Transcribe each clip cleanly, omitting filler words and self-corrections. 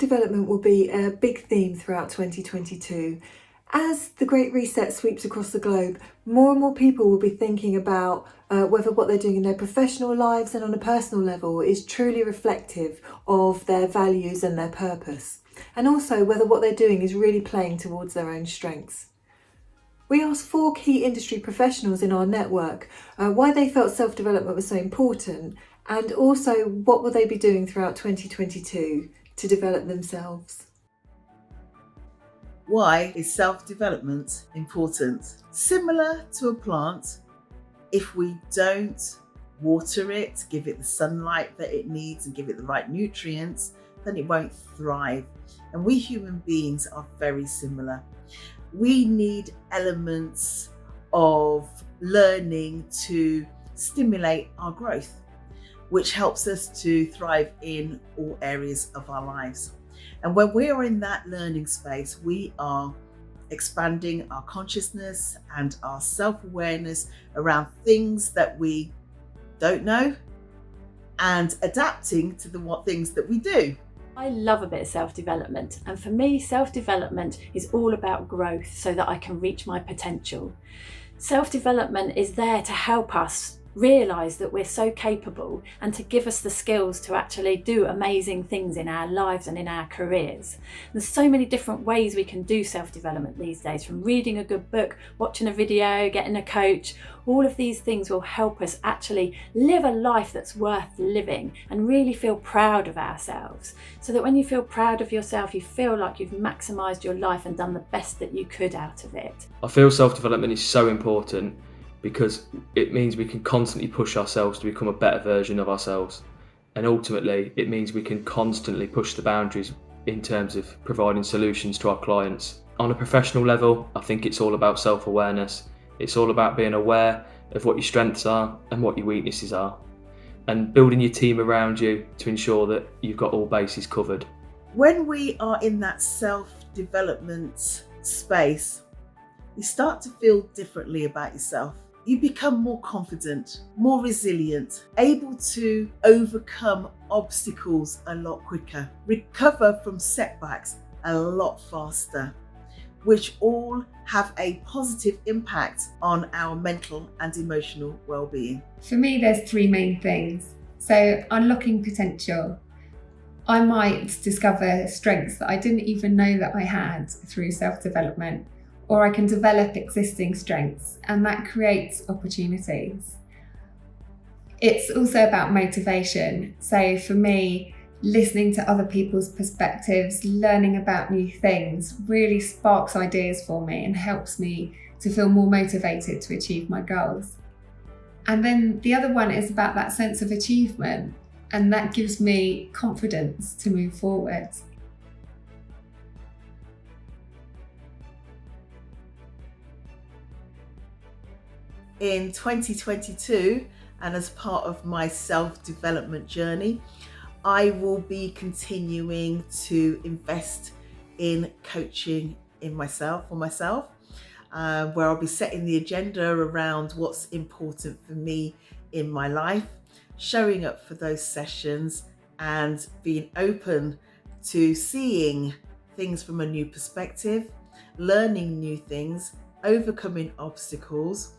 self-development will be a big theme throughout 2022. As the Great Reset sweeps across the globe, more and more people will be thinking about whether what they're doing in their professional lives and on a personal level is truly reflective of their values and their purpose, and also whether what they're doing is really playing towards their own strengths. We asked 4 key industry professionals in our network why they felt self-development was so important, and also what will they be doing throughout 2022 to develop themselves. Why is self-development important? Similar to a plant, if we don't water it, give it the sunlight that it needs and give it the right nutrients, then it won't thrive. And we human beings are very similar. We need elements of learning to stimulate our growth, which helps us to thrive in all areas of our lives. And when we are in that learning space, we are expanding our consciousness and our self-awareness around things that we don't know and adapting to the things that we do. I love a bit of self-development, and for me, self-development is all about growth so that I can reach my potential. Self-development is there to help us realise that we're so capable and to give us the skills to actually do amazing things in our lives and in our careers. There's so many different ways we can do self-development these days, from reading a good book, watching a video, getting a coach. All of these things will help us actually live a life that's worth living and really feel proud of ourselves, so that when you feel proud of yourself, you feel like you've maximised your life and done the best that you could out of it. I feel self-development is so important because it means we can constantly push ourselves to become a better version of ourselves. And ultimately, it means we can constantly push the boundaries in terms of providing solutions to our clients. On a professional level, I think it's all about self-awareness. It's all about being aware of what your strengths are and what your weaknesses are, and building your team around you to ensure that you've got all bases covered. When we are in that self-development space, you start to feel differently about yourself. You become more confident, more resilient, able to overcome obstacles a lot quicker, recover from setbacks a lot faster, which all have a positive impact on our mental and emotional well-being. For me, there's 3 main things. So, unlocking potential. I might discover strengths that I didn't even know that I had through self-development, or I can develop existing strengths, and that creates opportunities. It's also about motivation. So for me, listening to other people's perspectives, learning about new things really sparks ideas for me and helps me to feel more motivated to achieve my goals. And then the other one is about that sense of achievement, and that gives me confidence to move forward. In 2022, and as part of my self-development journey, I will be continuing to invest in coaching for myself, where I'll be setting the agenda around what's important for me in my life, showing up for those sessions and being open to seeing things from a new perspective, learning new things, overcoming obstacles,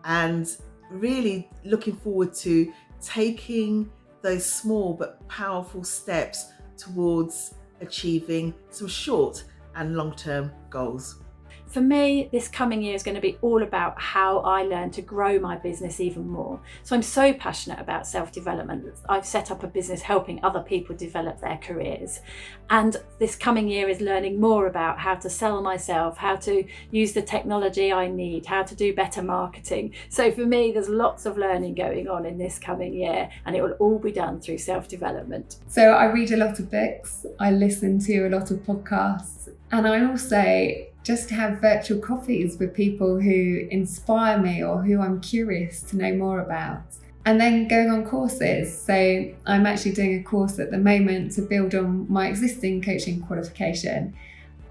and really looking forward to taking those small but powerful steps towards achieving some short and long-term goals. For me, this coming year is going to be all about how I learn to grow my business even more. So I'm so passionate about self-development. I've set up a business helping other people develop their careers. And this coming year is learning more about how to sell myself, how to use the technology I need, how to do better marketing. So for me, there's lots of learning going on in this coming year, and it will all be done through self-development. So I read a lot of books, I listen to a lot of podcasts, and I also just have virtual coffees with people who inspire me or who I'm curious to know more about. And then going on courses. So I'm actually doing a course at the moment to build on my existing coaching qualification.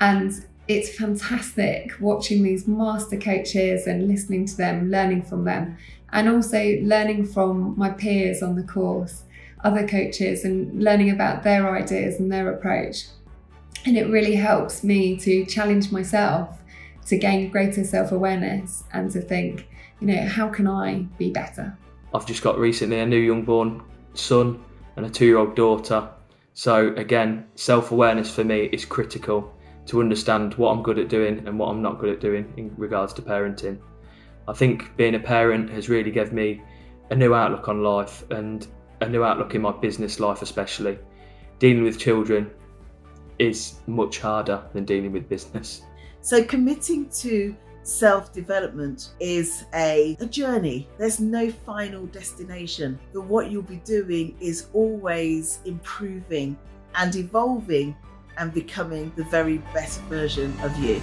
And it's fantastic watching these master coaches and listening to them, learning from them, and also learning from my peers on the course, other coaches, and learning about their ideas and their approach. And it really helps me to challenge myself, to gain greater self-awareness and to think, how can I be better? I've just got recently a new young-born son and a 2-year-old daughter. So again, self-awareness for me is critical to understand what I'm good at doing and what I'm not good at doing in regards to parenting. I think being a parent has really given me a new outlook on life and a new outlook in my business life especially. Dealing with children is much harder than dealing with business. So committing to self-development is a journey. There's no final destination, but what you'll be doing is always improving and evolving and becoming the very best version of you.